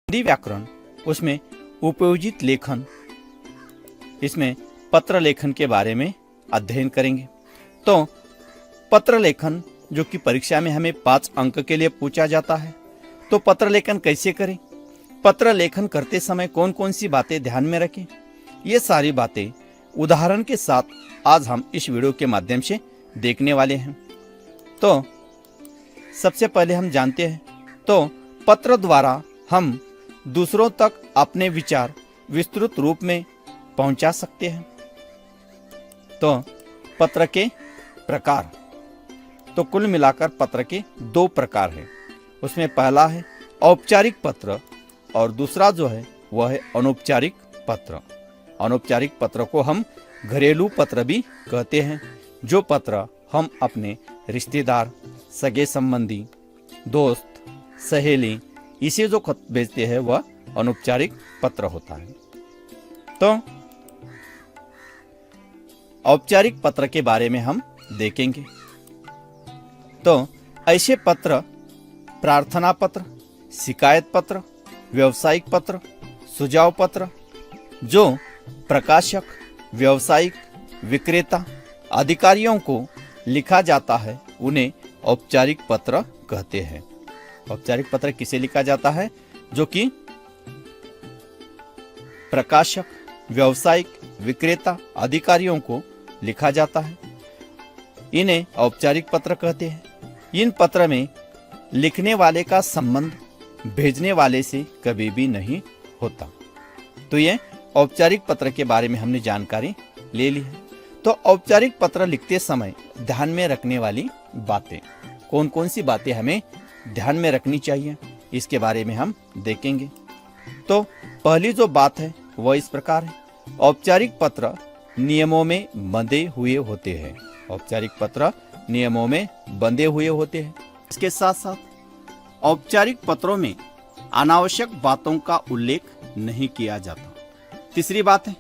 हिंदी व्याकरण, उसमें उपयोजित लेखन, इसमें पत्र लेखन के बारे में अध्ययन करेंगे। तो पत्र लेखन जो कि परीक्षा में हमें 5 अंक के लिए पूछा जाता है, तो पत्र लेखन कैसे करें, पत्र लेखन करते समय कौन कौन सी बातें ध्यान में रखें, ये सारी बातें उदाहरण के साथ आज हम इस वीडियो के माध्यम से देखने वाले हैं। तो सबसे पहले हम जानते हैं, तो पत्र द्वारा हम दूसरों तक अपने विचार विस्तृत रूप में पहुंचा सकते हैं। तो पत्र के प्रकार, तो कुल मिलाकर पत्र के 2 प्रकार हैं। उसमें पहला है औपचारिक पत्र और दूसरा जो है वह है अनौपचारिक पत्र। अनौपचारिक पत्र को हम घरेलू पत्र भी कहते हैं। जो पत्र हम अपने रिश्तेदार, सगे संबंधी, दोस्त, सहेली, इसे जो खत भेजते हैं वह अनौपचारिक पत्र होता है। तो औपचारिक पत्र के बारे में हम देखेंगे। तो ऐसे पत्र प्रार्थना पत्र, शिकायत पत्र, व्यावसायिक पत्र, सुझाव पत्र जो प्रकाशक, व्यावसायिक, विक्रेता, अधिकारियों को लिखा जाता है उन्हें औपचारिक पत्र कहते हैं। औपचारिक पत्र किसे लिखा जाता है? जो कि प्रकाशक, व्यावसायिक, विक्रेता, अधिकारियों को लिखा जाता है, इन्हें औपचारिक पत्र कहते हैं। इन पत्र में लिखने वाले का संबंध भेजने वाले से कभी भी नहीं होता। तो ये औपचारिक पत्र के बारे में हमने जानकारी ले ली है। तो औपचारिक पत्र लिखते समय ध्यान में रखने वाली बातें, कौन कौन सी बातें हमें ध्यान में रखनी चाहिए, इसके बारे में हम देखेंगे। तो पहली जो बात है वह इस प्रकार है, औपचारिक पत्र नियमों में बंधे हुए होते हैं। औपचारिक पत्र नियमों में बंधे हुए होते हैं। इसके साथ साथ औपचारिक पत्रों में अनावश्यक बातों का उल्लेख नहीं किया जाता। तीसरी बात है,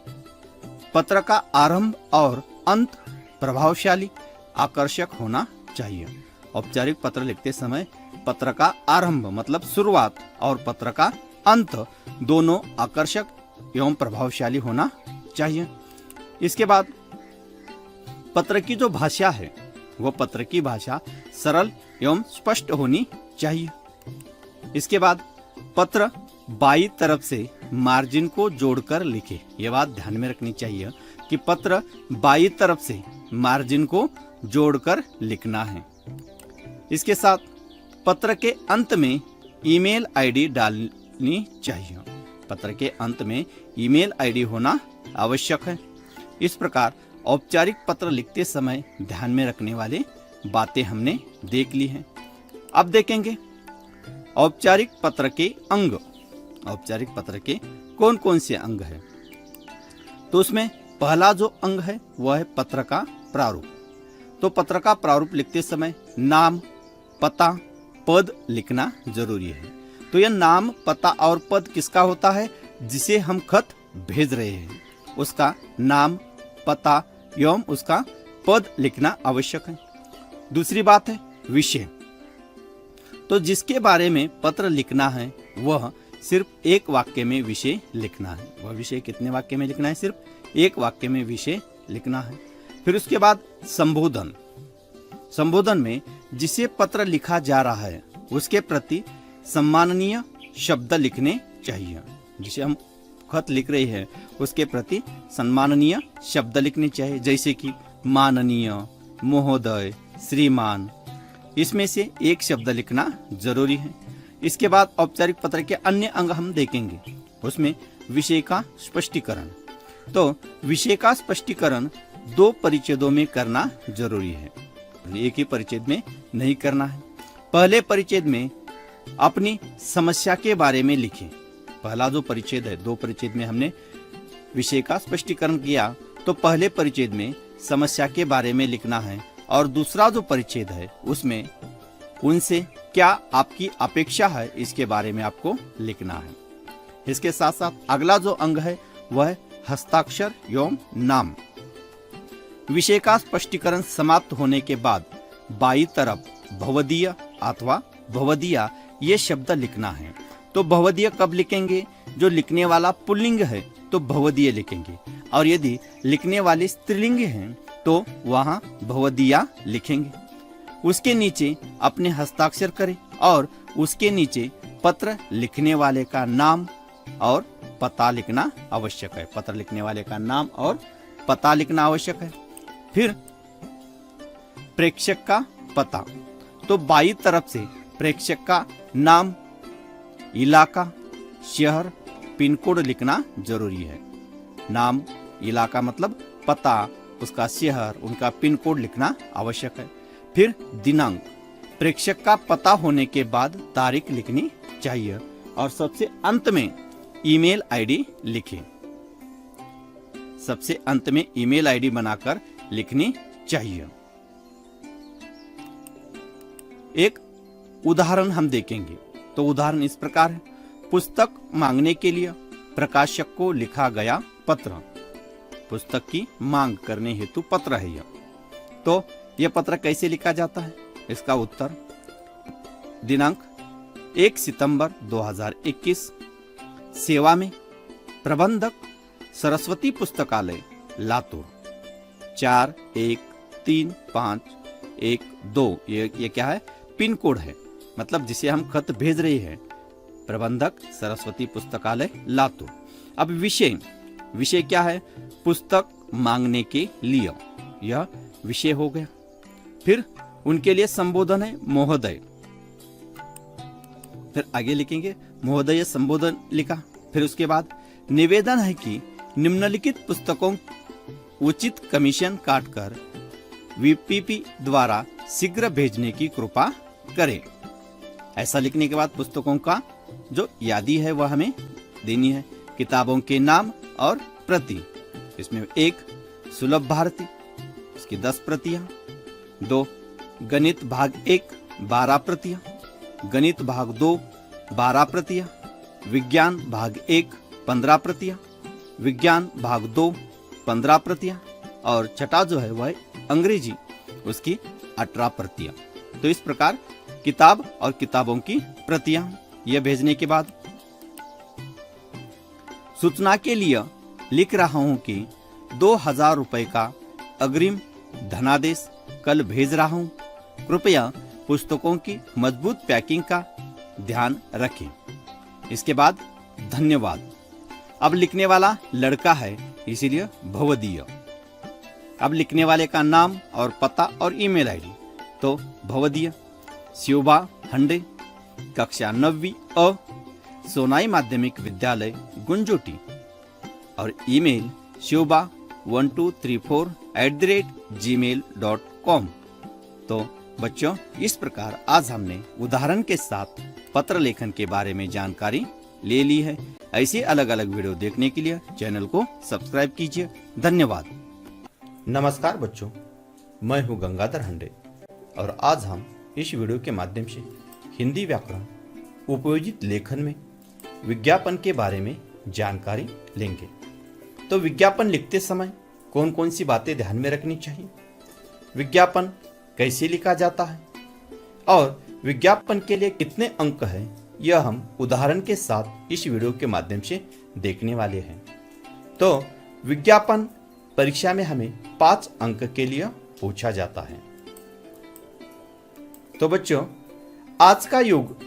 पत्र का आरंभ और अंत प्रभावशाली, आकर्षक होना चाहिए। औपचारिक पत्र लिखते समय पत्र का आरंभ मतलब शुरुआत और पत्र का अंत दोनों आकर्षक एवं प्रभावशाली होना चाहिए। इसके बाद पत्र की जो भाषा है वह पत्र की भाषा सरल एवं स्पष्ट होनी चाहिए। इसके बाद पत्र बाईं तरफ से मार्जिन को जोड़कर लिखे। यह बात ध्यान में रखनी चाहिए कि पत्र बाईं तरफ से मार्जिन को जोड़कर लिखना है। इसके साथ पत्र के अंत में ईमेल आईडी डालनी चाहिए। पत्र के अंत में ईमेल आईडी होना आवश्यक है। इस प्रकार औपचारिक पत्र लिखते समय ध्यान में रखने वाले बातें हमने देख ली हैं। अब देखेंगे औपचारिक पत्र के अंग। औपचारिक पत्र के कौन कौन से अंग हैं? तो उसमें पहला जो अंग है वह है पत्र का प्रारूप। तो पत्र का प्रारूप लिखते समय नाम, पता, पद लिखना जरूरी है। तो यह नाम, पता और पद किसका होता है? जिसे हम खत भेज रहे हैं उसका नाम, पता एवं उसका पद लिखना आवश्यक है। दूसरी बात है विषय। तो जिसके बारे में पत्र लिखना है वह सिर्फ एक वाक्य में विषय लिखना है। वह विषय कितने वाक्य में लिखना है? सिर्फ एक वाक्य में विषय लिखना है। फिर उसके बाद संबोधन। संबोधन में जिसे पत्र लिखा जा रहा है उसके प्रति सम्माननीय शब्द लिखने चाहिए। जिसे हम खत लिख रहे हैं उसके प्रति सम्माननीय शब्द लिखने चाहिए, जैसे कि माननीय, महोदय, श्रीमान। इसमें से एक शब्द लिखना जरूरी है। इसके बाद औपचारिक पत्र के अन्य अंग हम देखेंगे। उसमें विषय का स्पष्टीकरण। तो विषय का स्पष्टीकरण 2 परिच्छेदों में करना जरूरी है, एक ही परिच्छेद में नहीं करना है। पहले परिच्छेद में अपनी समस्या के बारे में लिखें। पहला जो परिच्छेद है, 2 परिच्छेद में हमने विषय का स्पष्टीकरण किया, तो पहले परिच्छेद में समस्या के बारे में लिखना है और दूसरा जो परिच्छेद है उसमें उनसे क्या आपकी अपेक्षा है इसके बारे में आपको लिखना है। इसके साथ साथ अगला जो अंग है वह हस्ताक्षर एवं नाम। विषय का स्पष्टीकरण समाप्त होने के बाद बाईं तरफ भवदीय अथवा भवदीया ये शब्द लिखना है। तो भवदीय कब लिखेंगे? जो लिखने वाला पुल्लिंग है तो भवदीय लिखेंगे, और यदि लिखने वाले स्त्रीलिंग हैं तो वहां भवदीया लिखेंगे। उसके नीचे अपने हस्ताक्षर करें और उसके नीचे पत्र लिखने वाले का नाम और पता लिखना आवश्यक है। पत्र लिखने वाले का नाम और पता लिखना आवश्यक है। फिर प्रेषक का पता, तो बाईं तरफ से प्रेषक का नाम, इलाका, शहर, पिन कोड लिखना जरूरी है। नाम, इलाका मतलब पता, उसका शहर, उनका पिन कोड लिखना आवश्यक है। फिर दिनांक, प्रेषक का पता होने के बाद तारीख लिखनी चाहिए, और सबसे अंत में ईमेल आईडी लिखें। सबसे अंत में ईमेल आईडी बनाकर लिखनी चाहिए। एक उदाहरण हम देखेंगे, तो उदाहरण इस प्रकार है। पुस्तक मांगने के लिए प्रकाशक को लिखा गया पत्र। पुस्तक की मांग करने हेतु पत्र है यह। तो यह पत्र कैसे लिखा जाता है? इसका उत्तर, दिनांक 1 सितंबर 2021, सेवा में प्रबंधक सरस्वती पुस्तकालय लातूर 413512। ये क्या है? पिन कोड है, मतलब जिसे हम खत भेज रहे हैं, प्रबंधक सरस्वती पुस्तकालय लातूर। अब विषय क्या है? पुस्तक मांगने के लिए, यह विषय हो गया। फिर उनके लिए संबोधन है महोदय। फिर आगे लिखेंगे महोदय संबोधन लिखा। फिर उसके बाद निवेदन है कि निम्नलिखित पुस्तकों उचित कमीशन काटकर वीपीपी द्वारा शीघ्र भेजने की कृपा करें। ऐसा लिखने के बाद पुस्तकों का जो यादी है वह हमें देनी है। किताबों के नाम और प्रति, इसमें 1 सुलभ भारती, इसकी 10 प्रतियां। 2 गणित भाग 1 12 प्रतियां, गणित भाग 2 12 प्रतियां, विज्ञान भाग 1 15 प्रतियां, विज्ञान भाग 2 15 प्रतियां, और छठा जो है वह अंग्रेजी, उसकी 18 प्रतियां। तो इस प्रकार किताब और किताबों की प्रतियां यह भेजने के बाद सूचना के लिए लिख रहा हूं कि 2000 रुपए का अग्रिम धनादेश कल भेज रहा हूं। कृपया पुस्तकों की मजबूत पैकिंग का ध्यान रखें। इसके बाद धन्यवाद। अब लिखने वाला लड़का है, इसीलिए भवदीय। अब लिखने वाले का नाम और पता और ईमेल आईडी, तो भवदीय शिवबा हंडे, कक्षा 9वीं अ, सोनाई माध्यमिक विद्यालय गुंजोटी, और ईमेल shioba1234@gmail.com। तो बच्चों, इस प्रकार आज हमने उदाहरण के साथ पत्र लेखन के बारे में जानकारी ले ली है। ऐसे अलग अलग वीडियो देखने के लिए चैनल को सब्सक्राइब कीजिए। धन्यवाद। नमस्कार बच्चों, मैं हूं गंगाधर हंडे, और आज हम इस वीडियो के माध्यम से हिंदी व्याकरण उपयोजित लेखन में विज्ञापन के बारे में जानकारी लेंगे। तो विज्ञापन लिखते समय कौन कौन सी बातें ध्यान में रखनी चाहिए, विज्ञापन कैसे लिखा जाता है, और विज्ञापन के लिए कितने अंक हैं, यह हम उदाहरण के साथ इस वीडियो के माध्यम से देखने वाले हैं। तो विज्ञापन परीक्षा में हमें 5 अंक के लिए पूछा जाता है। तो बच्चों, आज का युग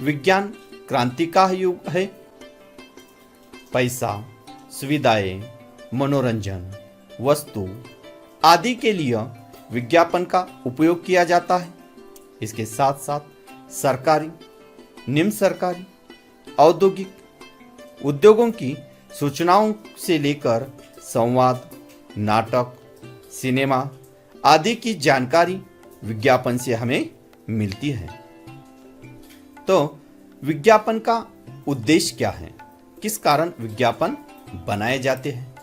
विज्ञान क्रांति का युग है। पैसा, सुविधाएं, मनोरंजन, वस्तु आदि के लिए विज्ञापन का उपयोग किया जाता है। इसके साथ साथ सरकारी, निम्न सरकारी, औद्योगिक उद्योगों की सूचनाओं से लेकर संवाद, नाटक, सिनेमा आदि की जानकारी विज्ञापन से हमें मिलती है। तो विज्ञापन का उद्देश्य क्या है, किस कारण विज्ञापन बनाए जाते हैं?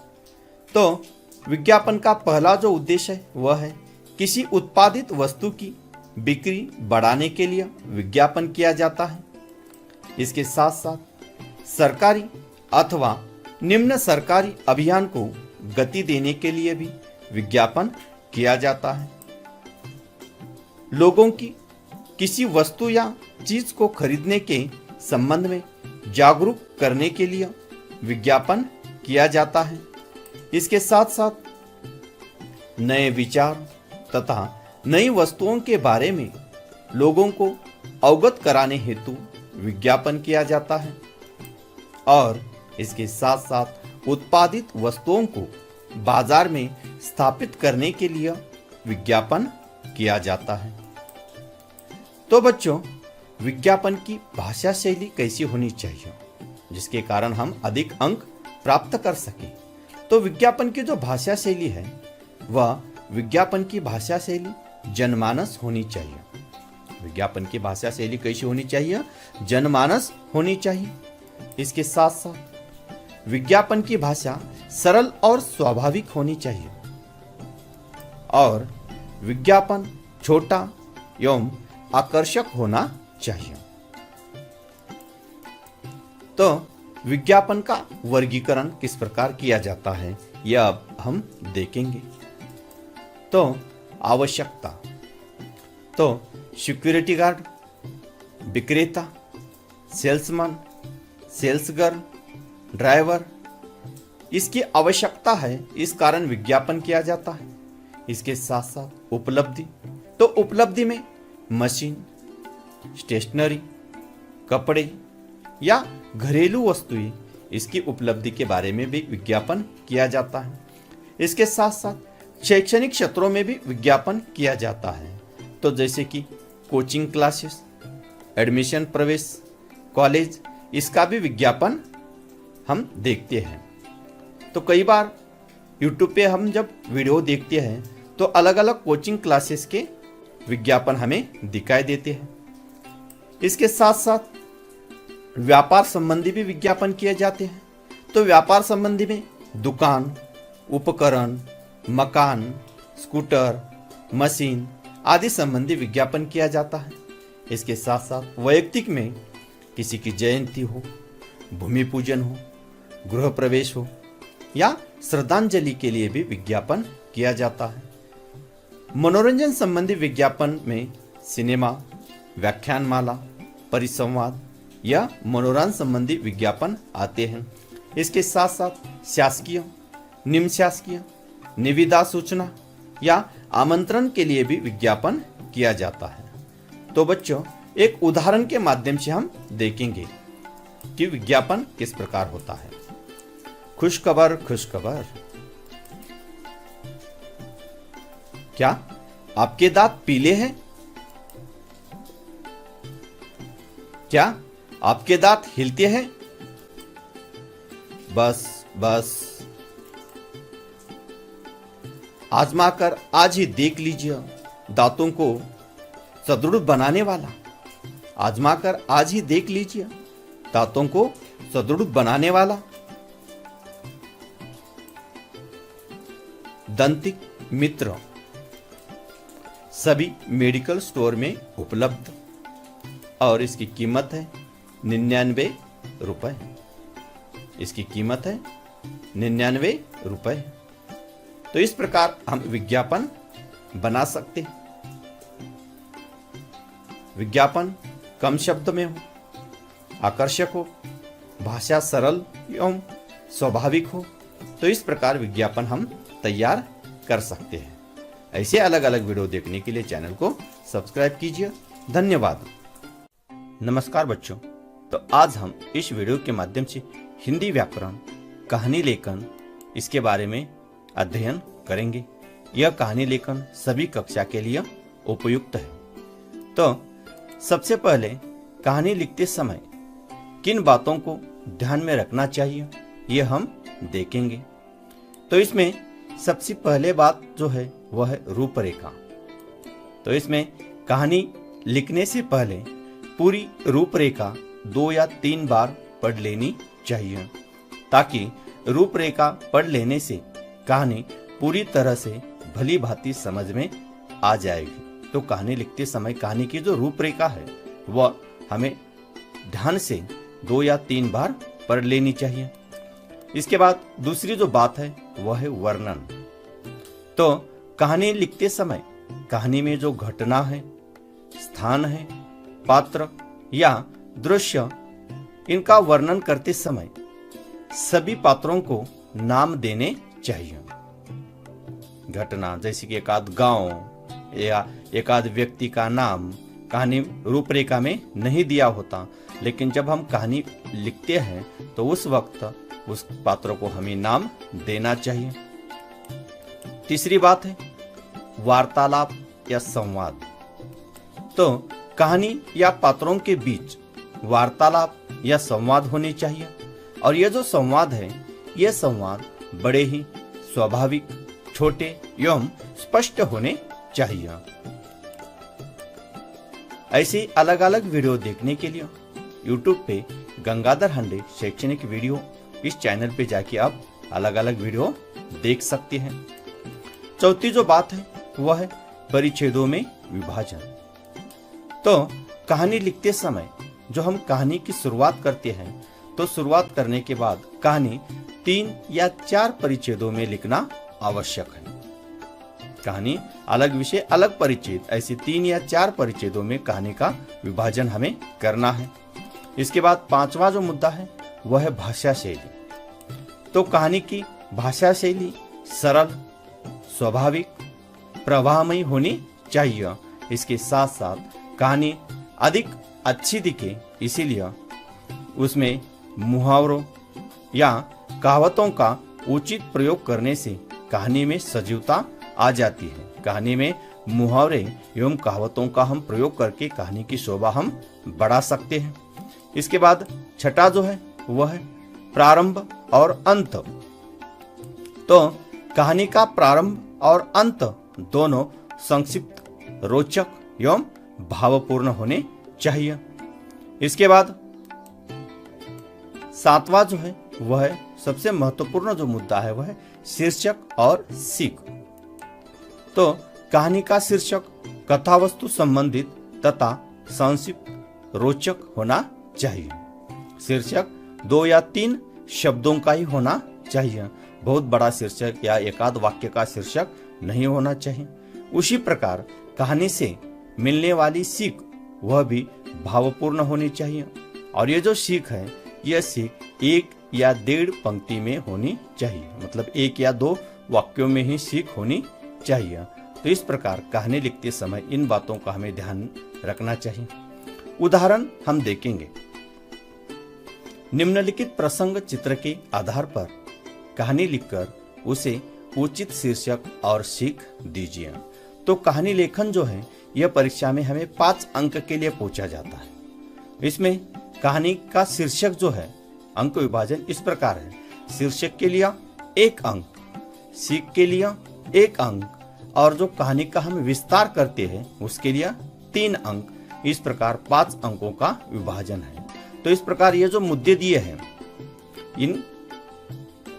तो विज्ञापन का पहला जो उद्देश्य है वह है किसी उत्पादित वस्तु की बिक्री बढ़ाने के लिए विज्ञापन किया जाता है। इसके साथ साथ सरकारी अथवा निम्न सरकारी अभियान को गति देने के लिए भी विज्ञापन किया जाता है। लोगों की किसी वस्तु या चीज को खरीदने के संबंध में जागरूक करने के लिए विज्ञापन किया जाता है। इसके साथ साथ नए विचार तथा नई वस्तुओं के बारे में लोगों को अवगत कराने हेतु विज्ञापन किया जाता है और इसके साथ साथ उत्पादित वस्तुओं को बाजार में स्थापित करने के लिए विज्ञापन किया जाता है। तो बच्चों, विज्ञापन की भाषा शैली कैसी होनी चाहिए जिसके कारण हम अधिक अंक प्राप्त कर सकें। तो विज्ञापन की जो भाषा शैली है वह विज्ञापन की भाषा शैली जनमानस होनी चाहिए। विज्ञापन की भाषा शैली कैसी होनी चाहिए? जनमानस होनी चाहिए। इसके साथ साथ विज्ञापन की भाषा सरल और स्वाभाविक होनी चाहिए और विज्ञापन छोटा एवं आकर्षक होना चाहिए। तो विज्ञापन का वर्गीकरण किस प्रकार किया जाता है यह अब हम देखेंगे। तो आवश्यकता, तो सिक्योरिटी गार्ड, विक्रेता, सेल्समैन, सेल्स गर्ल, ड्राइवर, इसकी आवश्यकता है, इस कारण विज्ञापन किया जाता है। इसके साथ साथ उपलब्धि, तो उपलब्धि में मशीन, स्टेशनरी, कपड़े या घरेलू वस्तुएं, इसकी उपलब्धि के बारे में भी विज्ञापन किया जाता है। इसके साथ साथ शैक्षणिक क्षेत्रों में भी विज्ञापन किया जाता है। तो जैसे कि कोचिंग क्लासेस, एडमिशन प्रवेश, कॉलेज, इसका भी विज्ञापन हम देखते हैं। तो कई बार YouTube पे हम जब वीडियो देखते हैं तो अलग अलग कोचिंग क्लासेस के विज्ञापन हमें दिखाई देते हैं। इसके साथ साथ व्यापार संबंधी भी विज्ञापन किए जाते हैं। तो व्यापार संबंधी में दुकान, उपकरण, मकान, स्कूटर, मशीन आदि संबंधी विज्ञापन किया जाता है। इसके साथ साथ वैयक्तिक में किसी की जयंती हो, भूमि पूजन हो, गृह प्रवेश हो या श्रद्धांजलि के लिए भी विज्ञापन किया जाता है। मनोरंजन संबंधी विज्ञापन में सिनेमा, व्याख्यानमाला, परिसंवाद या मनोरंजन संबंधी विज्ञापन आते हैं। इसके साथ साथ शासकीय, निम्न शासकीय, निविदा सूचना या आमंत्रण के लिए भी विज्ञापन किया जाता है। तो बच्चों, एक उदाहरण के माध्यम से हम देखेंगे कि विज्ञापन किस प्रकार होता है। खुशखबर, खुशखबर, क्या आपके दांत पीले हैं? क्या आपके दांत हिलते हैं? बस बस आजमाकर आज ही देख लीजिए दांतों को सुदृढ़ बनाने वाला। आजमाकर आज ही देख लीजिए दांतों को सुदृढ़ बनाने वाला दंतिक मित्र सभी मेडिकल स्टोर में उपलब्ध और इसकी कीमत है 99 रुपए। इसकी कीमत है 99 रुपए। तो इस प्रकार हम विज्ञापन बना सकते हैं। विज्ञापन कम शब्द में हो, आकर्षक हो, भाषा सरल एवं स्वाभाविक हो, तो इस प्रकार विज्ञापन हम तैयार कर सकते हैं। ऐसे अलग अलग वीडियो देखने के लिए चैनल को सब्सक्राइब कीजिए। धन्यवाद। नमस्कार बच्चों, तो आज हम इस वीडियो के माध्यम से हिंदी व्याकरण, कहानी लेखन, इसके बारे में अध्ययन करेंगे। यह कहानी लेखन सभी कक्षा के लिए उपयुक्त है। तो सबसे पहले कहानी लिखते समय किन बातों को ध्यान में रखना चाहिए यह हम देखेंगे। तो इसमें सबसे पहले बात जो है वह है रूपरेखा। तो इसमें कहानी लिखने से पहले पूरी रूपरेखा 2 या 3 बार पढ़ लेनी चाहिए, ताकि रूपरेखा पढ़ लेने से कहानी पूरी तरह से भली भांति समझ में आ जाएगी। तो कहानी लिखते समय कहानी की जो रूपरेखा है वह हमें ध्यान से 2 या 3 बार पढ़ लेनी चाहिए। इसके बाद दूसरी जो बात है वह है वर्णन। तो कहानी लिखते समय कहानी में जो घटना है, स्थान है, पात्र या दृश्य इनका वर्णन करते समय सभी पात्रों को नाम देने चाहिए। घटना जैसे कि एक आध गांव या एक आध व्यक्ति का नाम कहानी रूपरेखा में नहीं दिया होता, लेकिन जब हम कहानी लिखते हैं तो उस वक्त उस पात्रों को हमें नाम देना चाहिए। तीसरी बात है वार्तालाप या संवाद। तो कहानी या पात्रों के बीच वार्तालाप या संवाद होनी चाहिए, और यह जो संवाद है यह संवाद बड़े ही स्वाभाविक, छोटे एवं स्पष्ट होने चाहिए। ऐसी अलग अलग वीडियो देखने के लिए YouTube पे गंगाधर हंडे शैक्षणिक वीडियो इस चैनल पे जाके आप अलग अलग वीडियो देख सकते हैं। चौथी जो बात है वह है परिच्छेदों में विभाजन। तो कहानी लिखते समय जो हम कहानी की शुरुआत करते हैं तो शुरुआत करने के बाद कहानी 3 या 4 परिच्छेदों में लिखना आवश्यक है। कहानी अलग विषय अलग परिच्छेद, ऐसे 3 या 4 परिच्छेदों में कहानी का विभाजन हमें करना है। इसके बाद 5वां जो मुद्दा है वह है भाषा शैली। तो कहानी की भाषा शैली सरल, स्वाभाविक, प्रवाहमयी होनी चाहिए। इसके साथ साथ कहानी अधिक अच्छी दिखे, इसीलिए उसमें मुहावरों या कहावतों का उचित प्रयोग करने से कहानी में सजीवता आ जाती है। कहानी में मुहावरे एवं कहावतों का हम प्रयोग करके कहानी की शोभा हम बढ़ा सकते हैं। इसके बाद छठा जो है वह है प्रारंभ और अंत। तो कहानी का प्रारंभ और अंत दोनों संक्षिप्त, रोचक एवं भावपूर्ण होने चाहिए। इसके बाद 7वां जो है वह है सबसे महत्वपूर्ण जो मुद्दा है वह है शीर्षक और सीख। तो कहानी का शीर्षक कथा वस्तु संबंधित तथा संक्षिप्त, रोचक होना चाहिए। शीर्षक 2 या 3 शब्दों का ही होना चाहिए। बहुत बड़ा शीर्षक या एकाध वाक्य का शीर्षक नहीं होना चाहिए। उसी प्रकार कहानी से मिलने वाली सीख वह भी भावपूर्ण होनी चाहिए, और ये जो सीख है यह सीख 1 या 1.5 पंक्ति में होनी चाहिए, मतलब 1 या 2 वाक्यों में ही सीख होनी चाहिए। तो इस प्रकार कहानी लिखते समय इन बातों का हमें ध्यान रखना चाहिए। उदाहरण हम देखेंगे। निम्नलिखित प्रसंग चित्र के आधार पर कहानी लिखकर उसे उचित शीर्षक और सीख दीजिए। तो कहानी लेखन जो है यह परीक्षा में हमें 5 अंक के लिए पूछा जाता है। इसमें कहानी का शीर्षक जो है अंक विभाजन इस प्रकार है। शीर्षक के लिए 1 अंक, सीख के लिए 1 अंक, और जो कहानी का हम विस्तार करते हैं उसके लिए 3 अंक। इस प्रकार 5 अंकों का विभाजन है। तो इस प्रकार ये जो मुद्दे दिए हैं इन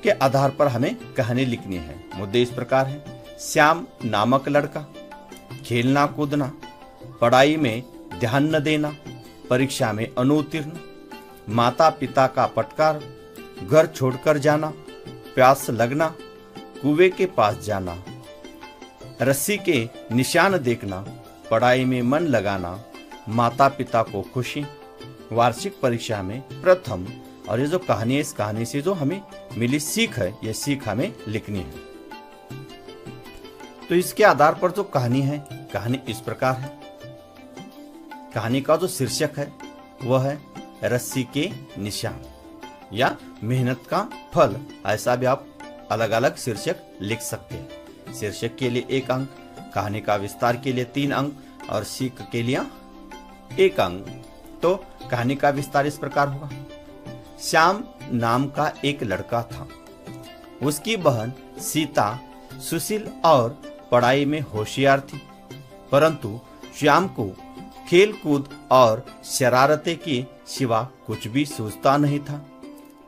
के आधार पर हमें कहानी लिखनी है। मुद्दे इस प्रकार हैं। श्याम नामक लड़का, खेलना कूदना, पढ़ाई में ध्यान न देना, परीक्षा में अनुत्तीर्ण, माता पिता का फटकार, घर छोड़कर जाना, प्यास लगना, कुएं के पास जाना, रस्सी के निशान देखना, पढ़ाई में मन लगाना, माता पिता को खुशी, वार्षिक परीक्षा में प्रथम। और ये जो कहानी है इस कहानी से जो हमें मिली सीख है यह सीख हमें लिखनी है। तो इसके आधार पर जो कहानी है कहानी इस प्रकार है। कहानी का जो शीर्षक है वह है रस्सी के निशान या मेहनत का फल। ऐसा भी आप अलग अलग शीर्षक लिख सकते हैं। शीर्षक के लिए 1 अंक, कहानी का विस्तार के लिए 3 अंक और सीख के लिए 1 अंक। तो कहानी का विस्तार इस प्रकार होगा। श्याम नाम का एक लड़का था। उसकी बहन सीता सुशील और पढ़ाई में होशियार थी, परंतु श्याम को खेल कूद और शरारतें के सिवा कुछ भी सूझता नहीं था।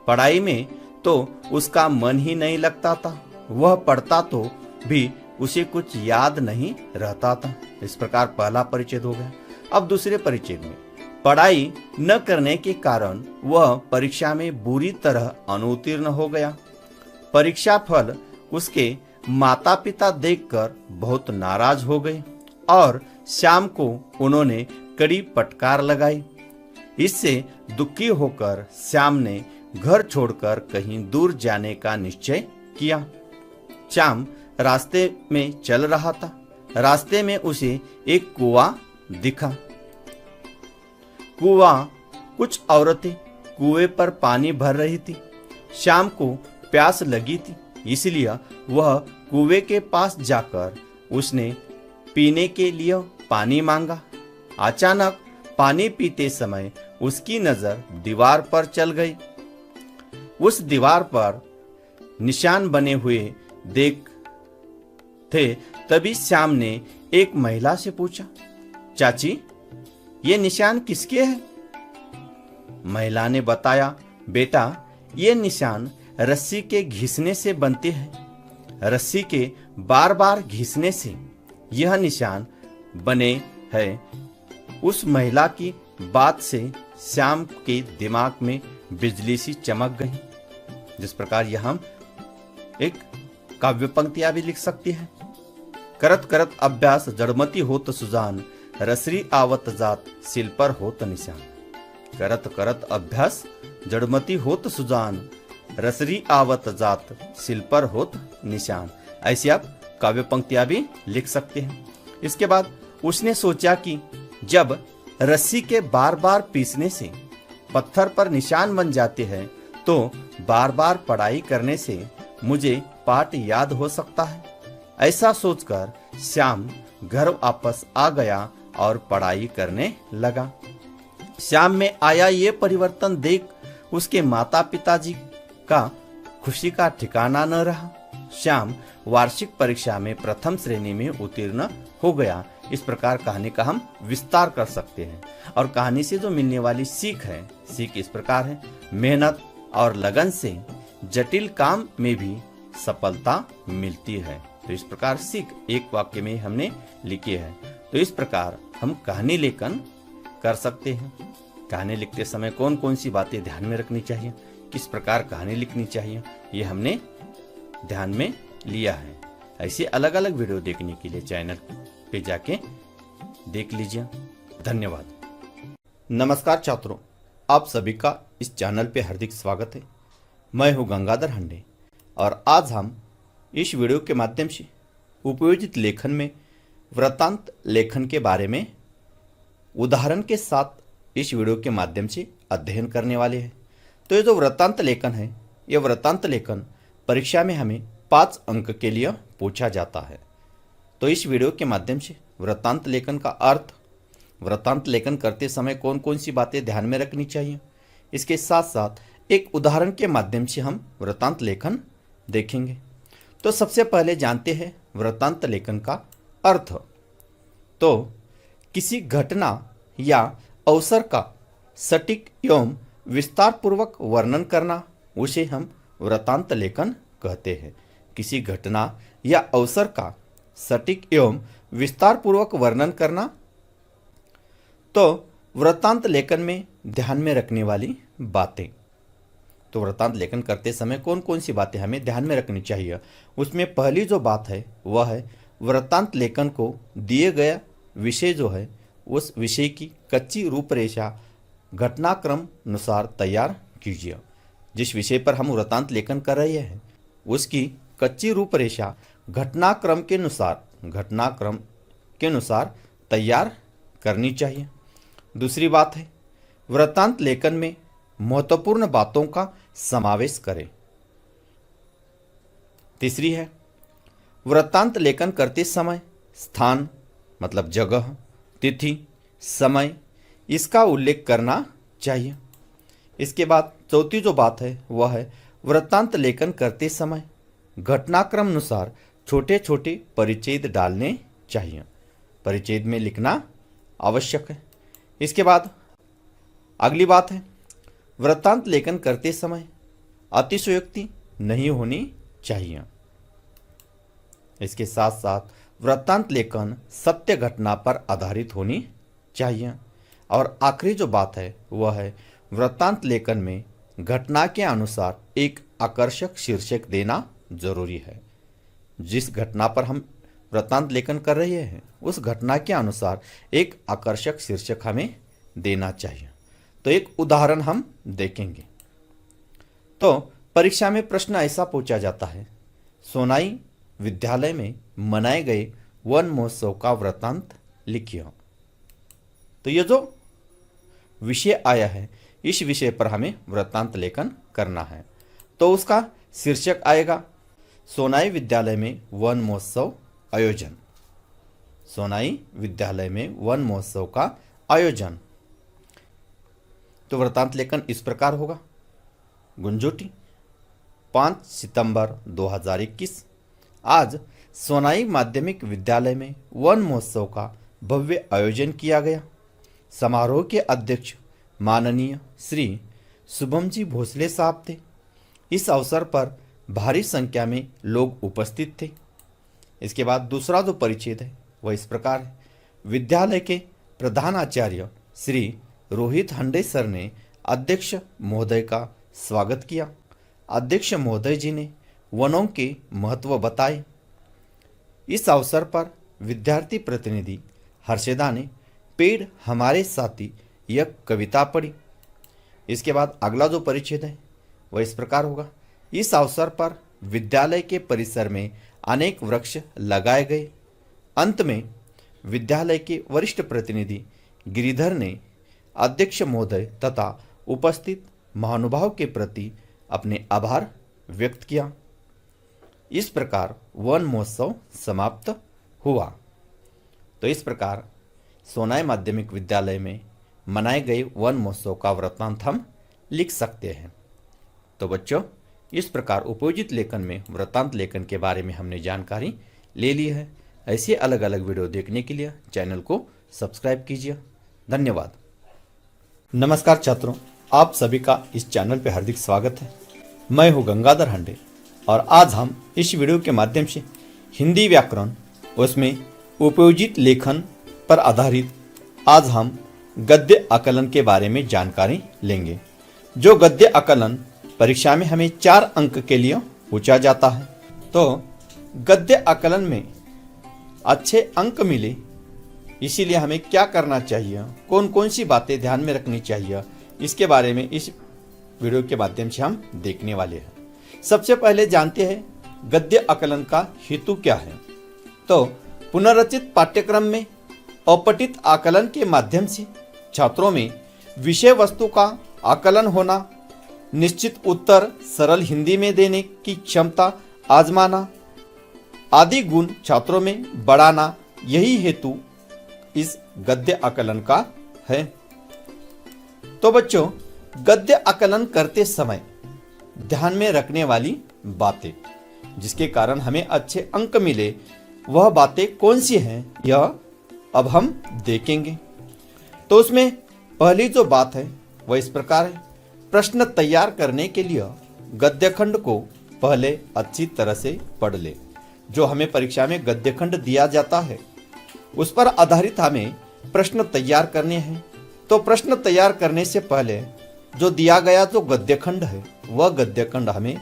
पढ़ाई में तो उसका मन ही नहीं लगता था। वह पढ़ता तो भी उसे कुछ याद नहीं रहता था। इस प्रकार पहला परिच्छेद हो गया। अब दूसरे परिच्छेद में पढ़ाई न करने के कारण वह परीक्षा में बुरी तरह अनुत्तीर्ण हो गया। परीक्षा फल उसके माता पिता देखकर बहुत नाराज हो गए और श्याम को उन्होंने कड़ी फटकार लगाई। इससे दुखी होकर श्याम ने घर छोड़कर कहीं दूर जाने का निश्चय किया। श्याम रास्ते में चल रहा था। रास्ते में उसे एक कुआं दिखा। कुछ औरतें कुएं पर पानी भर रही थी। श्याम को प्यास लगी थी, इसलिए वह कुएं के पास जाकर उसने पीने के लिए पानी मांगा। अचानक पानी पीते समय उसकी नजर दीवार पर चल गई। उस दीवार पर निशान बने हुए देख थे। तभी श्याम ने एक महिला से पूछा, चाची, ये निशान किसके हैं? महिला ने बताया, बेटा, ये निशान रस्सी के घिसने से बनते हैं। रस्सी के बार बार घिसने से यह निशान बने हैं। उस महिला की बात से श्याम के दिमाग में बिजली सी चमक गई। जिस प्रकार यह हम एक काव्य पंक्तियां भी लिख सकती है। करत करत अभ्यास जड़मती होत सुजान, रसरी आवत जात सिल पर होत निशान। करत करत अभ्यास जड़मती होत सुजान, रसरी आवत जात सिल पर होत निशान। ऐसी आप काव्य पंक्तियां भी लिख सकते हैं। इसके बाद उसने सोचा कि जब रस्सी के बार बार पीसने से पत्थर पर निशान बन जाते हैं तो बार बार पढ़ाई करने से मुझे पाठ याद हो सकता है। ऐसा सोचकर श्याम घर वापस आ गया और पढ़ाई करने लगा। श्याम में आया ये परिवर्तन देख उसके माता पिताजी का खुशी का ठिकाना न रहा। श्याम वार्षिक परीक्षा में प्रथम श्रेणी में उत्तीर्ण हो गया। इस प्रकार कहानी का हम विस्तार कर सकते हैं। और कहानी से जो मिलने वाली सीख है, सीख इस प्रकार है, मेहनत और लगन से जटिल काम में भी सफलता मिलती है। तो इस प्रकार सीख एक वाक्य में हमने लिखी है। तो इस प्रकार हम कहानी लेखन कर सकते हैं। कहानी लिखते समय कौन कौन सी बातें ध्यान में रखनी चाहिए, किस प्रकार कहानी लिखनी चाहिए, ये हमने ध्यान में लिया है। ऐसे अलग अलग वीडियो देखने के लिए चैनल पे जाके देख लीजिए। धन्यवाद। नमस्कार छात्रों, आप सभी का इस चैनल पे हार्दिक स्वागत है। मैं हूं गंगाधर हंडे और आज हम इस वीडियो के माध्यम से उपयोजित लेखन में वृत्तांत लेखन के बारे में उदाहरण के साथ इस वीडियो के माध्यम से अध्ययन करने वाले हैं। तो ये जो वृत्तांत लेखन है, ये वृत्तांत लेखन परीक्षा में हमें 5 अंक के लिए पूछा जाता है। तो इस वीडियो के माध्यम से वृत्तांत लेखन का अर्थ, वृत्तांत लेखन करते समय कौन कौन सी बातें ध्यान में रखनी चाहिए, इसके साथ साथ एक उदाहरण के माध्यम से हम वृत्तांत लेखन देखेंगे। तो सबसे पहले जानते हैं वृत्तांत लेखन का अर्थ। तो किसी घटना या अवसर का सटीक एवं विस्तार पूर्वक वर्णन करना, उसे हम वृत्तांत लेखन कहते हैं। किसी घटना या अवसर का सटीक एवं विस्तार पूर्वक वर्णन करना। तो वृत्तांत लेखन में ध्यान में रखने वाली बातें, तो वृत्तांत लेखन करते समय कौन कौन सी बातें हमें ध्यान में रखनी चाहिए, उसमें पहली जो बात है वह है वृत्तांत लेखन को दिए गया विषय जो है उस विषय की कच्ची रूपरेखा घटनाक्रम अनुसार तैयार कीजिए। जिस विषय पर हम वृत्तांत लेखन कर रहे हैं उसकी कच्ची रूपरेखा घटनाक्रम के अनुसार तैयार करनी चाहिए। दूसरी बात है वृत्तांत लेखन में महत्वपूर्ण बातों का समावेश करें। तीसरी है वृत्तांत लेखन करते समय स्थान मतलब जगह, तिथि, समय, इसका उल्लेख करना चाहिए। इसके बाद चौथी जो बात है वह है वृत्तांत लेखन करते समय घटनाक्रम अनुसार छोटे छोटे परिच्छेद डालने चाहिए। परिच्छेद में लिखना आवश्यक है। इसके बाद अगली बात है वृत्तांत लेखन करते समय अतिशयोक्ति नहीं होनी चाहिए। इसके साथ साथ वृत्तांत लेखन सत्य घटना पर आधारित होनी चाहिए। और आखिरी जो बात है वह है वृत्तांत लेखन में घटना के अनुसार एक आकर्षक शीर्षक देना जरूरी है। जिस घटना पर हम वृत्तांत लेखन कर रहे हैं उस घटना के अनुसार एक आकर्षक शीर्षक हमें देना चाहिए। तो एक उदाहरण हम देखेंगे। तो परीक्षा में प्रश्न ऐसा पूछा जाता है, सोनाई विद्यालय में मनाए गए वन महोत्सव का वृत्तांत लिखिए। तो ये जो विषय आया है, इस विषय पर हमें वृत्तांत लेखन करना है। तो उसका शीर्षक आएगा सोनाई विद्यालय में वन महोत्सव आयोजन। सोनाई विद्यालय में वन महोत्सव का आयोजन। तो वृत्तांत लेखन इस प्रकार होगा। गुंजोटी 5 सितंबर 2021 आज सोनाई माध्यमिक विद्यालय में वन महोत्सव का भव्य आयोजन किया गया। समारोह के अध्यक्ष माननीय श्री शुभम जी भोसले साहब थे। इस अवसर पर भारी संख्या में लोग उपस्थित थे। इसके बाद दूसरा जो परिच्छेद है वह इस प्रकार है। विद्यालय के प्रधानाचार्य श्री रोहित हंडे सर ने अध्यक्ष महोदय का स्वागत किया। अध्यक्ष महोदय जी ने वनों के महत्व बताए। इस अवसर पर विद्यार्थी प्रतिनिधि हर्षदा ने पेड़ हमारे साथी यह कविता पढ़ी। इसके बाद अगला जो परिच्छेद है वह इस प्रकार होगा। इस अवसर पर विद्यालय के परिसर में अनेक वृक्ष लगाए गए। अंत में विद्यालय के वरिष्ठ प्रतिनिधि गिरिधर ने अध्यक्ष महोदय तथा उपस्थित महानुभाव के प्रति अपने आभार व्यक्त किया। इस प्रकार वन महोत्सव समाप्त हुआ। तो इस प्रकार सोनाई माध्यमिक विद्यालय में मनाए गए वन महोत्सव का वृत्तांत हम लिख सकते हैं। तो बच्चों, इस प्रकार उपयोजित लेखन में वृत्तांत लेखन के बारे में हमने जानकारी ले ली है। ऐसे अलग अलग वीडियो देखने के लिए चैनल को सब्सक्राइब कीजिए। धन्यवाद। नमस्कार छात्रों, आप सभी का इस चैनल पर हार्दिक स्वागत है। मैं हूं गंगाधर हंडे और आज हम इस वीडियो के माध्यम से हिंदी व्याकरण, उसमें उपयोजित लेखन पर आधारित आज हम गद्य आकलन के बारे में जानकारी लेंगे। जो गद्य आकलन परीक्षा में हमें 4 अंक के लिए पूछा जाता है। तो गद्य आकलन में अच्छे अंक मिले, इसीलिए हमें क्या करना चाहिए, कौन कौन सी बातें ध्यान में रखनी चाहिए, इसके बारे में इस वीडियो के माध्यम से हम देखने वाले हैं। सबसे पहले जानते हैं गद्य आकलन का हेतु क्या है। तो पुनर्रचित पाठ्यक्रम में अपठित आकलन के माध्यम से छात्रों में विषय वस्तु का आकलन होना, निश्चित उत्तर सरल हिंदी में देने की क्षमता आजमाना आदि गुण छात्रों में बढ़ाना, यही हेतु इस गद्य आकलन का है। तो बच्चों, गद्य आकलन करते समय ध्यान में रखने वाली बातें जिसके कारण हमें अच्छे अंक मिले, वह बातें कौन सी हैं, यह अब हम देखेंगे। तो उसमें पहली जो बात है वह इस प्रकार है। प्रश्न तैयार करने के लिए गद्य खंड को पहले अच्छी तरह से पढ़ ले। जो हमें परीक्षा में गद्य खंड दिया जाता है उस पर आधारित हमें प्रश्न तैयार करने हैं। तो प्रश्न तैयार करने से पहले जो दिया गया जो गद्य खंड है वह गद्य खंड हमें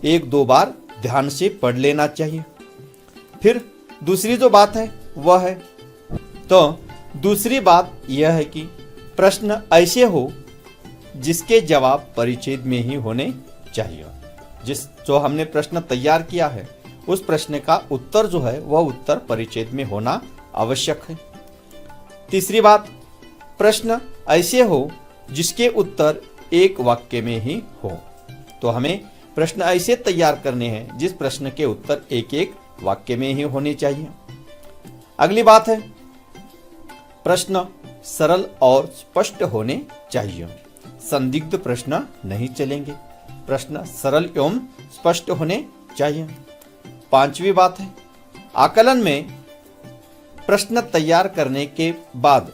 1-2 बार ध्यान से पढ़ लेना चाहिए। फिर दूसरी जो बात है वह है, तो दूसरी बात यह है कि प्रश्न ऐसे हो जिसके जवाब परिच्छेद में ही होने चाहिए। जो हमने प्रश्न तैयार किया है उस प्रश्न का उत्तर जो है वह उत्तर परिच्छेद में होना आवश्यक है। तीसरी बात, प्रश्न ऐसे हो जिसके उत्तर एक वाक्य में ही हो। तो हमें प्रश्न ऐसे तैयार करने हैं जिस प्रश्न के उत्तर एक वाक्य में ही होने चाहिए। अगली बात है, प्रश्न सरल और स्पष्ट होने चाहिए। संदिग्ध प्रश्न नहीं चलेंगे, प्रश्न सरल एवं स्पष्ट होने चाहिए। 5वीं बात है, आकलन में प्रश्न तैयार करने के बाद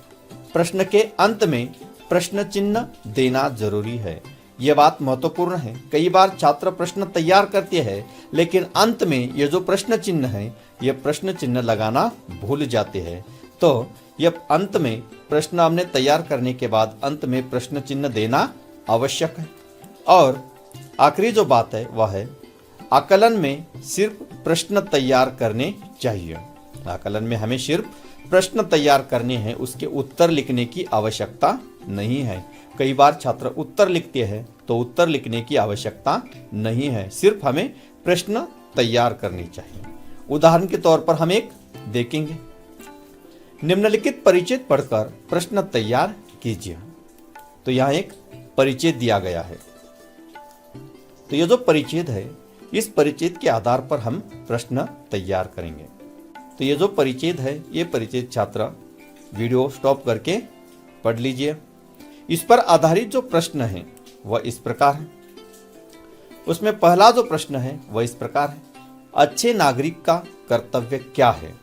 प्रश्न के अंत में प्रश्न चिन्ह देना जरूरी है। यह बात महत्वपूर्ण है। कई बार छात्र प्रश्न तैयार करते हैं लेकिन अंत में यह जो प्रश्न चिन्ह है यह प्रश्न चिन्ह लगाना भूल जाते हैं। तो यह अंत में प्रश्न हमने तैयार करने के बाद अंत में प्रश्न चिन्ह देना आवश्यक है। और आखिरी जो बात है वह है, आकलन में सिर्फ प्रश्न तैयार करने चाहिए। आकलन में हमें सिर्फ प्रश्न तैयार करने हैं, उसके उत्तर लिखने की आवश्यकता नहीं है। कई बार छात्र उत्तर लिखते हैं तो उत्तर लिखने की आवश्यकता नहीं है, सिर्फ हमें प्रश्न तैयार करनी चाहिए। उदाहरण के तौर पर हम एक देखेंगे, निम्नलिखित परिचित पढ़कर प्रश्न तैयार कीजिए। तो यहाँ एक परिचय दिया गया है। तो ये जो परिच्छेद है, इस परिच्छेद के आधार पर हम प्रश्न तैयार करेंगे। तो ये जो परिच्छेद है, ये परिच्छेद छात्र वीडियो स्टॉप करके पढ़ लीजिए। इस पर आधारित जो प्रश्न है वह इस प्रकार है। उसमें पहला जो प्रश्न है वह इस प्रकार है, अच्छे नागरिक का कर्तव्य क्या है?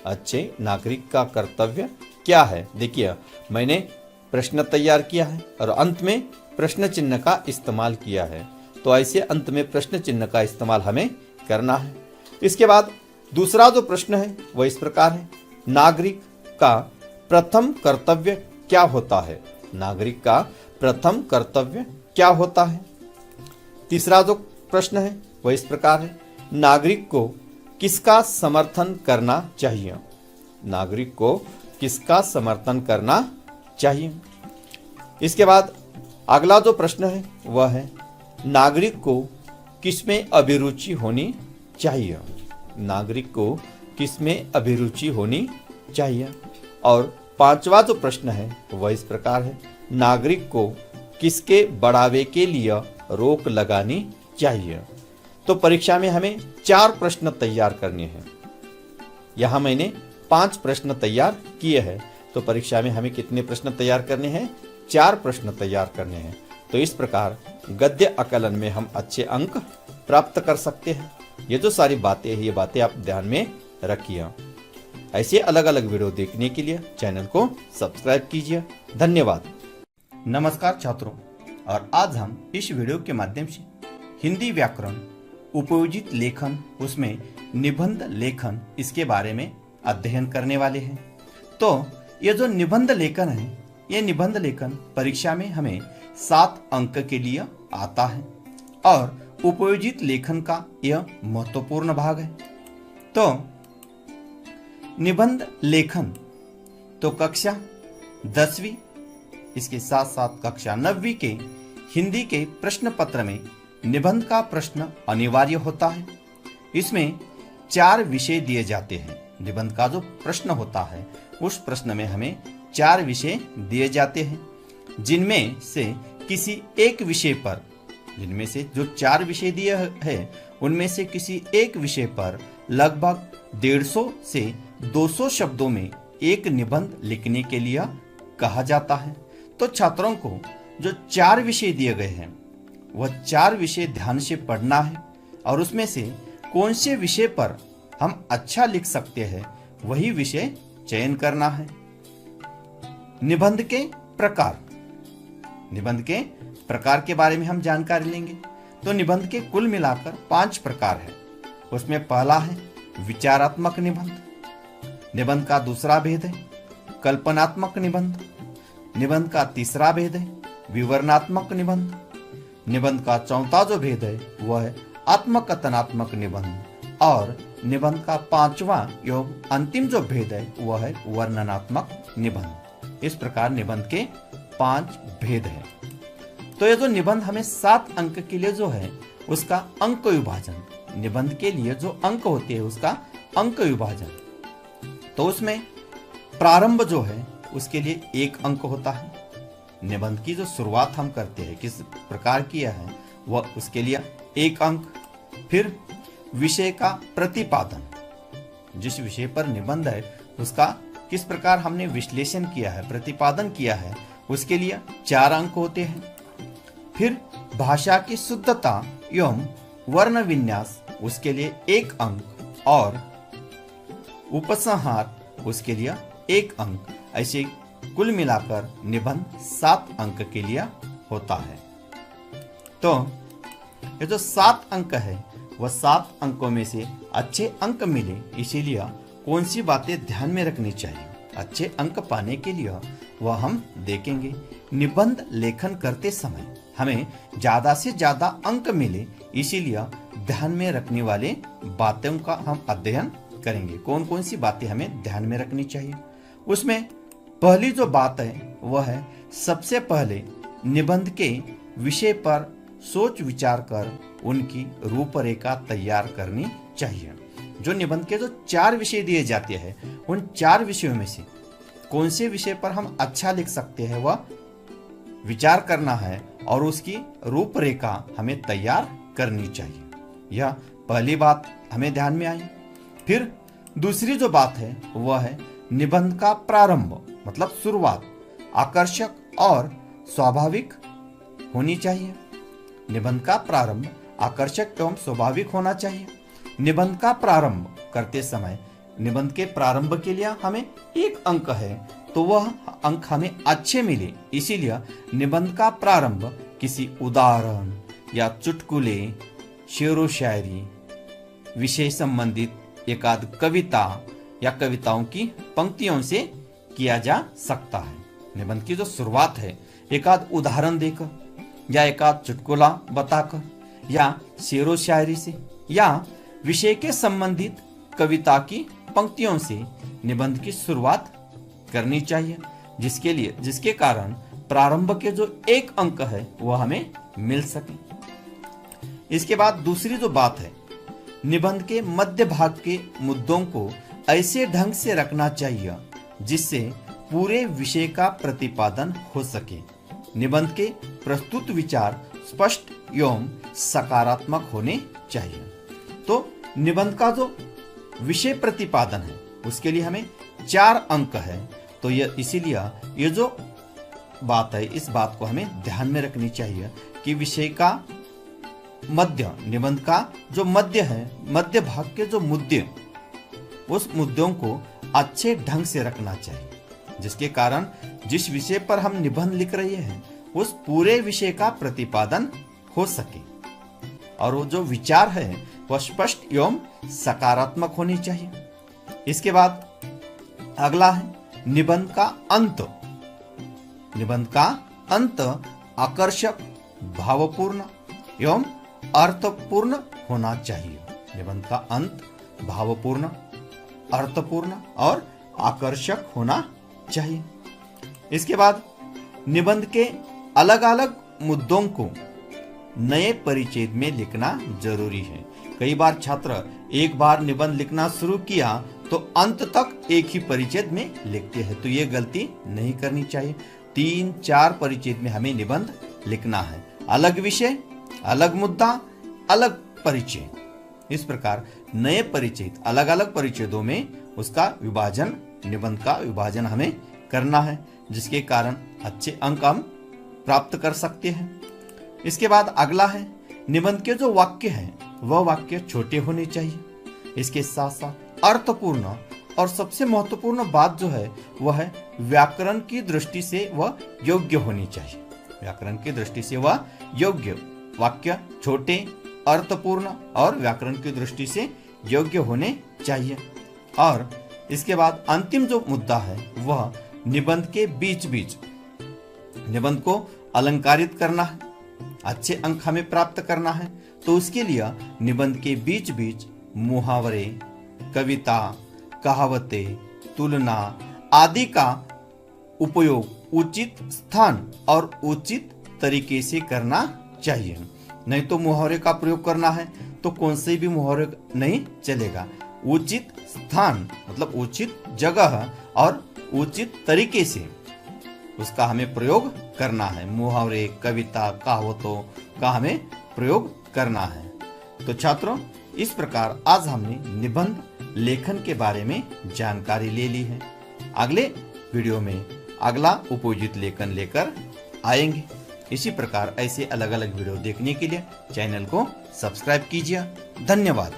अच्छे नागरिक का कर्तव्य क्या है? देखिए, मैंने प्रश्न तैयार किया है और अंत में प्रश्न चिन्ह का इस्तेमाल किया है। तो ऐसे अंत में प्रश्न चिन्ह का इस्तेमाल हमें करना है। इसके बाद दूसरा जो प्रश्न है वह इस प्रकार है, नागरिक का प्रथम कर्तव्य क्या होता है? नागरिक का प्रथम कर्तव्य क्या होता है? तीसरा जो प्रश्न है वह इस प्रकार है, नागरिक को किसका समर्थन करना चाहिए? नागरिक को किसका समर्थन करना चाहिए? इसके बाद अगला जो प्रश्न है वह है, नागरिक को किसमें अभिरुचि होनी चाहिए? नागरिक को किसमें अभिरुचि होनी चाहिए? और पांचवा जो प्रश्न है वह इस प्रकार है, नागरिक को किसके बढ़ावे के लिए रोक लगानी चाहिए? तो परीक्षा में हमें 4 प्रश्न तैयार करने हैं। यहाँ मैंने 5 प्रश्न तैयार किए हैं। तो परीक्षा में हमें कितने प्रश्न तैयार करने हैं? 4 प्रश्न तैयार करने हैं। तो इस प्रकार गद्य आकलन में हम अच्छे अंक प्राप्त कर सकते हैं। ये जो सारी बातें हैं, ये बातें आप ध्यान में रखिए। ऐसे अलग अलग वीडियो देखने के लिए चैनल को सब्सक्राइब कीजिए। धन्यवाद। नमस्कार छात्रों, और आज हम इस वीडियो के माध्यम से हिंदी व्याकरण, उपयोजित लेखन, उसमें निबंध लेखन, इसके बारे में अध्ययन करने वाले हैं। तो ये जो निबंध लेखन है, ये निबंध लेखन परीक्षा में हमें 7 अंक के लिए आता है और उपयोजित लेखन का यह महत्वपूर्ण भाग है। तो निबंध लेखन तो कक्षा 10वीं, इसके साथ साथ कक्षा 9वीं के हिंदी के प्रश्न पत्र में निबंध का प्रश्न अनिवार्य होता है। इसमें 4 विषय दिए जाते हैं। निबंध का जो प्रश्न होता है, उस प्रश्न में हमें 4 विषय दिए जाते हैं, जिनमें से किसी एक विषय पर, जिनमें से जो 4 विषय दिए हैं, उनमें से किसी एक विषय पर लगभग 150 से 200 शब्दों में एक निबंध लिखने के लिए कहा जाता है। तो छात्रों को जो 4 विषय दिए गए हैं, वह 4 विषय ध्यान से पढ़ना है और उसमें से कौन से विषय पर हम अच्छा लिख सकते हैं, वही विषय चयन करना है। निबंध के प्रकार, निबंध के प्रकार के बारे में हम जानकारी लेंगे। तो निबंध के कुल मिलाकर 5 प्रकार है। उसमें पहला है विचारात्मक निबंध। निबंध का दूसरा भेद है कल्पनात्मक निबंध। निबंध का तीसरा भेद है विवरणात्मक निबंध। निबंध का चौथा जो भेद है वह है आत्मकथनात्मक निबंध। और निबंध का 5वां एवं अंतिम जो भेद है वह है वर्णनात्मक निबंध। इस प्रकार निबंध के 5 भेद हैं। तो ये जो निबंध हमें 7 अंक के लिए जो है उसका अंक विभाजन, निबंध के लिए जो अंक होते हैं उसका अंक विभाजन, तो उसमें प्रारंभ जो है उसके लिए 1 अंक होता है। निबंध की जो शुरुआत हम करते हैं, किस प्रकार किया है, वह उसके लिए 1 अंक। फिर विषय का प्रतिपादन, जिस विषय पर निबंध है उसका किस प्रकार हमने विश्लेषण किया है, प्रतिपादन किया है, उसके लिए 4 अंक होते हैं। फिर भाषा की शुद्धता एवं वर्ण विन्यास, उसके लिए 1 अंक। और उपसंहार, उसके लिए 1 अंक। ऐसे कुल मिलाकर निबंध 7 अंक के लिए होता है। तो ये जो 7 अंक है, वह 7 अंकों में से अच्छे अंक मिले, इसीलिए कौन सी बातें ध्यान में रखनी चाहिए अच्छे अंक पाने के लिए, वह हम देखेंगे। निबंध लेखन करते समय हमें ज्यादा से ज्यादा अंक मिले, इसीलिए ध्यान में रखने वाले बातों का हम अध्ययन करेंगे। कौन कौन सी बातें हमें ध्यान में रखनी चाहिए। उसमें पहली जो बात है वह है सबसे पहले निबंध के विषय पर सोच विचार कर उनकी रूपरेखा तैयार करनी चाहिए। जो निबंध के जो 4 विषय दिए जाते हैं उन 4 विषयों में से कौन से विषय पर हम अच्छा लिख सकते हैं वह विचार करना है और उसकी रूपरेखा हमें तैयार करनी चाहिए। यह पहली बात हमें ध्यान में आई। फिर दूसरी जो बात है वह है निबंध का प्रारंभ मतलब शुरुआत आकर्षक और स्वाभाविक होनी चाहिए। निबंध का प्रारंभ आकर्षक एवं स्वाभाविक होना चाहिए। निबंध का प्रारंभ करते समय निबंध के प्रारंभ के लिए हमें 1 अंक है तो वह अंक हमें अच्छे मिले, इसीलिए निबंध का प्रारंभ किसी उदाहरण या चुटकुले, शेरो शायरी, विषय संबंधित एकाध कविता या कविताओं की पंक्तियों से किया जा सकता है। निबंध की जो शुरुआत है एकाध उदाहरण देकर या एकाध चुटकुला बताकर या शेरो शायरी से या विषय के संबंधित कविता की पंक्तियों से निबंध की शुरुआत करनी चाहिए, जिसके कारण प्रारंभ के जो 1 अंक है वह हमें मिल सके। इसके बाद दूसरी जो बात है निबंध के मध्य भाग के मुद्दों को ऐसे ढंग से रखना चाहिए जिससे पूरे विषय का प्रतिपादन हो सके। निबंध के प्रस्तुत विचार स्पष्ट एवं सकारात्मक होने चाहिए। तो निबंध का जो विषय प्रतिपादन है उसके लिए हमें 4 अंक है। तो ये इसीलिए ये जो बात है इस बात को हमें ध्यान में रखनी चाहिए कि विषय का मध्य निबंध का जो मध्य है मध्य भाग के जो मुद्दे उस मुद्दों को अच्छे ढंग से रखना चाहिए, जिसके कारण जिस विषय पर हम निबंध लिख रहे हैं उस पूरे विषय का प्रतिपादन हो सके और वो जो विचार है वह स्पष्ट एवं सकारात्मक होनी चाहिए। इसके बाद अगला है निबंध का अंत। निबंध का अंत आकर्षक, भावपूर्ण एवं अर्थपूर्ण होना चाहिए। निबंध का अंत भावपूर्ण, अर्थपूर्ण और आकर्षक होना चाहिए। इसके बाद निबंध के अलग अलग मुद्दों को नए परिच्छेद में लिखना जरूरी है। कई बार छात्र एक बार निबंध लिखना शुरू किया तो अंत तक एक ही परिच्छेद में लिखते हैं, तो ये गलती नहीं करनी चाहिए। 3-4 परिच्छेद में हमें निबंध लिखना है, अलग विषय, अलग मुद्दा, अलग परिचय। इस प्रकार नए परिच्छेद अलग अलग परिच्छेदों में उसका विभाजन, निबंध का विभाजन हमें करना है, जिसके कारण अच्छे अंक हम प्राप्त कर सकते हैं। इसके बाद अगला है निबंध के जो वाक्य हैं वह वाक्य छोटे होने चाहिए। इसके साथ साथ अर्थपूर्ण और सबसे महत्वपूर्ण बात जो है वह है व्याकरण की दृष्टि से वह योग्य होनी चाहिए। व्याकरण की दृष्टि से वह योग्य वाक्य छोटे, अर्थपूर्ण और व्याकरण की दृष्टि से योग्य होने चाहिए। और इसके बाद अंतिम जो मुद्दा है वह निबंध के बीच बीच निबंध को अलंकारित करना है, अच्छे अंक हमें प्राप्त करना है। तो उसके लिए निबंध के बीच बीच मुहावरे, कविता, कहावतें, तुलना आदि का उपयोग उचित स्थान और उचित तरीके से करना चाहिए। नहीं तो मुहावरे का प्रयोग करना है तो कौन से भी मुहावरे नहीं चलेगा। उचित स्थान मतलब उचित जगह और उचित तरीके से उसका हमें प्रयोग करना है। मुहावरे, कविता, कहावतों का हमें प्रयोग करना है। तो छात्रों, इस प्रकार आज हमने निबंध लेखन के बारे में जानकारी ले ली है। अगले वीडियो में अगला उपयोजित लेखन लेकर आएंगे। इसी प्रकार ऐसे अलग अलग वीडियो देखने के लिए चैनल को सब्सक्राइब कीजिए। धन्यवाद।